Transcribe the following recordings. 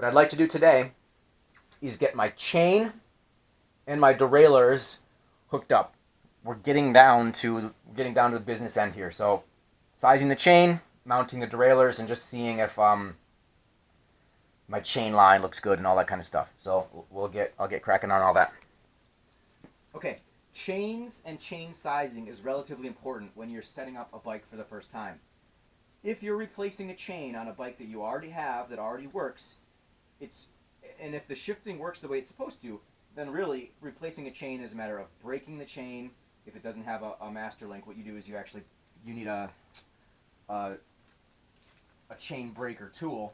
what I'd like to do today is get my chain and my derailleurs hooked up. We're getting down to the business end here. So sizing the chain, mounting the derailleurs, and just seeing if my chain line looks good and all that kind of stuff. So I'll get cracking on all that. Okay, chains and chain sizing is relatively important when you're setting up a bike for the first time. If you're replacing a chain on a bike that you already have that already works, and if the shifting works the way it's supposed to, then really replacing a chain is a matter of breaking the chain. If it doesn't have a master link, what you do is you need a chain breaker tool.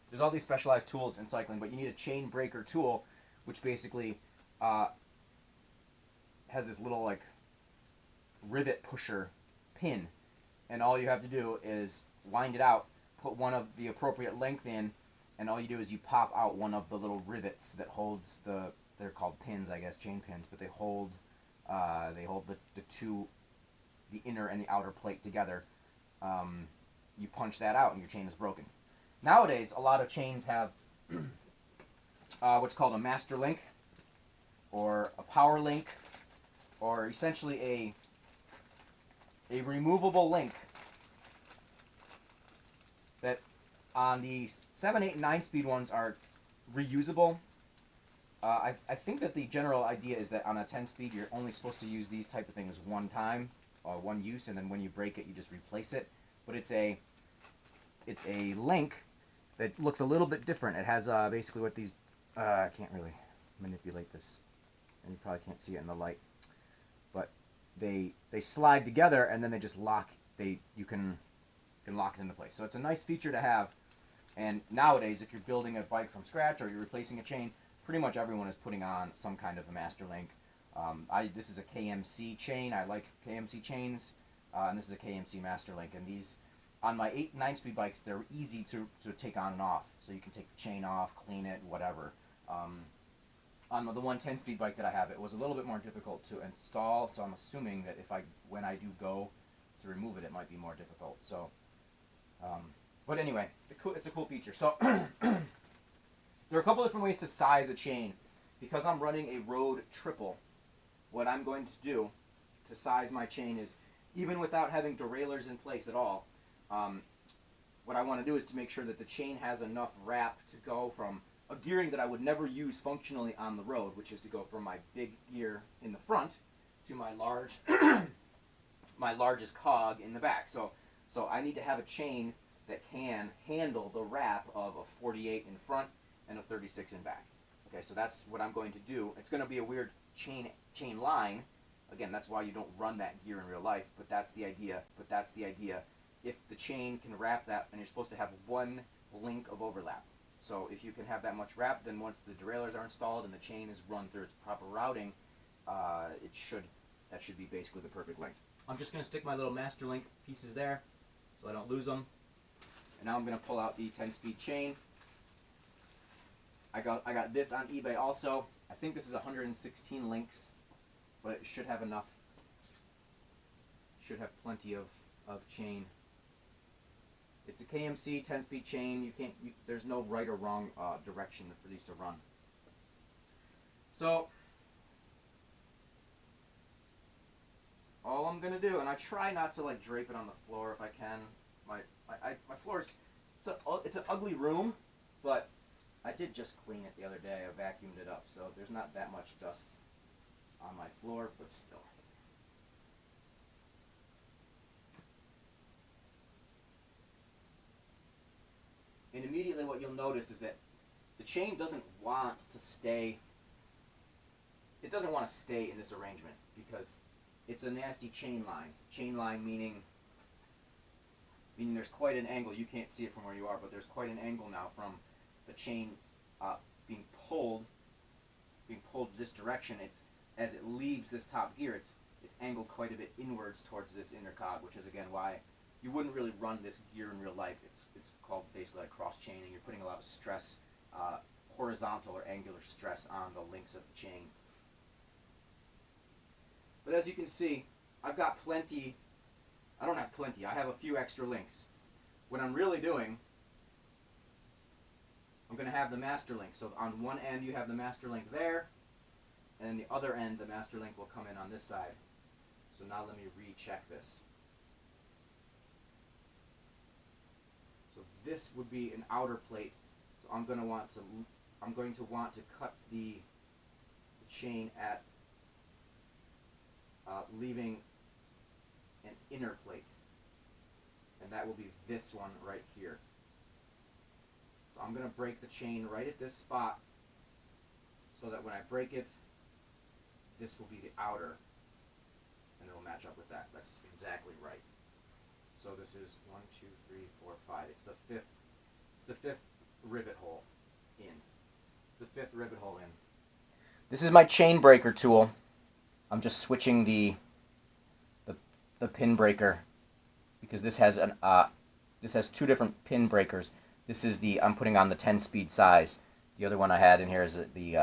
There's all these specialized tools in cycling, but you need a chain breaker tool, which basically has this little like rivet pusher pin, and all you have to do is wind it out, put one of the appropriate length in, and all you do is you pop out one of the little rivets that holds they're called pins, I guess, chain pins, but they hold the inner and the outer plate together. You punch that out and your chain is broken. Nowadays, a lot of chains have what's called a master link or a power link, or essentially a removable link that on the 7, 8, and 9 speed ones are reusable. I think that the general idea is that on a 10 speed you're only supposed to use these type of things one time, one use, and then when you break it you just replace it. But it's a link that looks a little bit different. It has basically what these I can't really manipulate this, and you probably can't see it in the light, but they slide together and then they just lock. You can lock it into place. So it's a nice feature to have. And nowadays, if you're building a bike from scratch or you're replacing a chain, pretty much everyone is putting on some kind of a master link. This is a KMC chain. I like KMC chains, and this is a KMC master link. And these, on my 8 and 9 speed bikes, they're easy to take on and off. So you can take the chain off, clean it, whatever. On the 110 speed bike that I have, it was a little bit more difficult to install. So I'm assuming that when I do go to remove it, it might be more difficult. So, but anyway, it's a cool feature. So there are a couple different ways to size a chain. Because I'm running a road triple, what I'm going to do to size my chain is, even without having derailleurs in place at all, what I want to do is to make sure that the chain has enough wrap to go from a gearing that I would never use functionally on the road, which is to go from my big gear in the front to my largest cog in the back. So I need to have a chain that can handle the wrap of a 48 in front and a 36 in back. Okay, so that's what I'm going to do. It's going to be a weird chain line. Again, that's why you don't run that gear in real life, but that's the idea. If the chain can wrap that, and you're supposed to have one link of overlap. So if you can have that much wrap, then once the derailleurs are installed and the chain is run through its proper routing, that should be basically the perfect length. I'm just going to stick my little master link pieces there so I don't lose them. And now I'm going to pull out the 10-speed chain. I got this on eBay also. I think this is 116 links, but it should have enough. Should have plenty of chain. It's a KMC 10-speed chain. There's no right or wrong direction for these to run. So all I'm gonna do, and I try not to like drape it on the floor if I can. My floor it's an ugly room, but I did just clean it the other day. I vacuumed it up, so there's not that much dust on my floor, but still. And immediately what you'll notice is that the chain doesn't want to stay. It doesn't want to stay in this arrangement because it's a nasty chain line. Chain line meaning there's quite an angle. You can't see it from where you are, but there's quite an angle now from the chain being pulled this direction. It's as it leaves this top gear, it's angled quite a bit inwards towards this inner cog, which is again why you wouldn't really run this gear in real life. It's called basically like cross chaining. You're putting a lot of stress, horizontal or angular stress on the links of the chain. But as you can see, I've got plenty I don't have plenty. I have a few extra links. What I'm really doing, I'm going to have the master link. So on one end you have the master link there, and then the other end the master link will come in on this side. So now let me recheck this. So this would be an outer plate. So I'm going to want to cut the chain at leaving an inner plate, and that will be this one right here. So I'm going to break the chain right at this spot so that when I break it, this will be the outer, and it'll match up with that. That's exactly right. So this is 1, 2, 3, 4, 5. It's the fifth rivet hole in. It's the fifth rivet hole in. This is my chain breaker tool. I'm just switching the pin breaker because this has two different pin breakers. This is I'm putting on the 10-speed size. The other one I had in here is the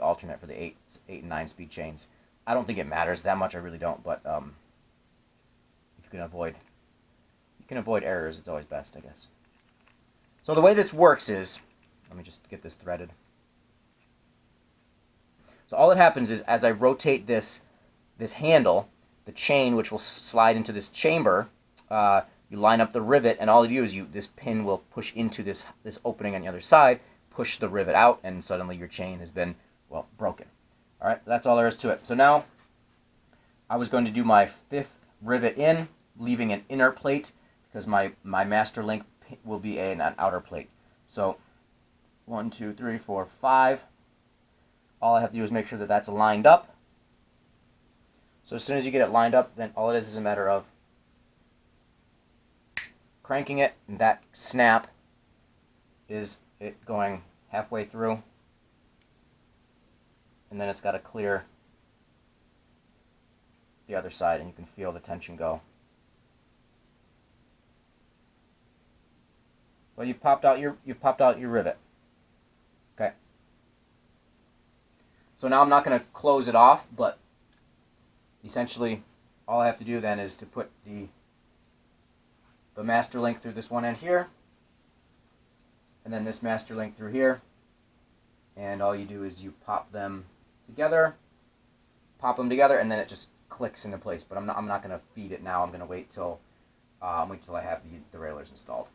alternate for the 8 and 9-speed chains. I don't think it matters that much. I really don't. But if you can avoid errors, it's always best, I guess. So the way this works is, let me just get this threaded. So all that happens is as I rotate this handle, the chain, which will slide into this chamber, you line up the rivet, and all you do is this pin will push into this opening on the other side, push the rivet out, and suddenly your chain has been, well, broken. All right, that's all there is to it. So now I was going to do my 5th rivet in, leaving an inner plate because my master link will be an outer plate. So 1, 2, 3, 4, 5. All I have to do is make sure that that's lined up. So as soon as you get it lined up, then all it is a matter of cranking it, and that snap is it going halfway through, and then it's got to clear the other side, and you can feel the tension go. Well, you've popped out your rivet. Okay. So now I'm not going to close it off, but essentially all I have to do then is to put the master link through this one end here, and then this master link through here, and all you do is you pop them together, and then it just clicks into place. But I'm not going to feed it now. I'm going to wait till I have the derailleurs installed.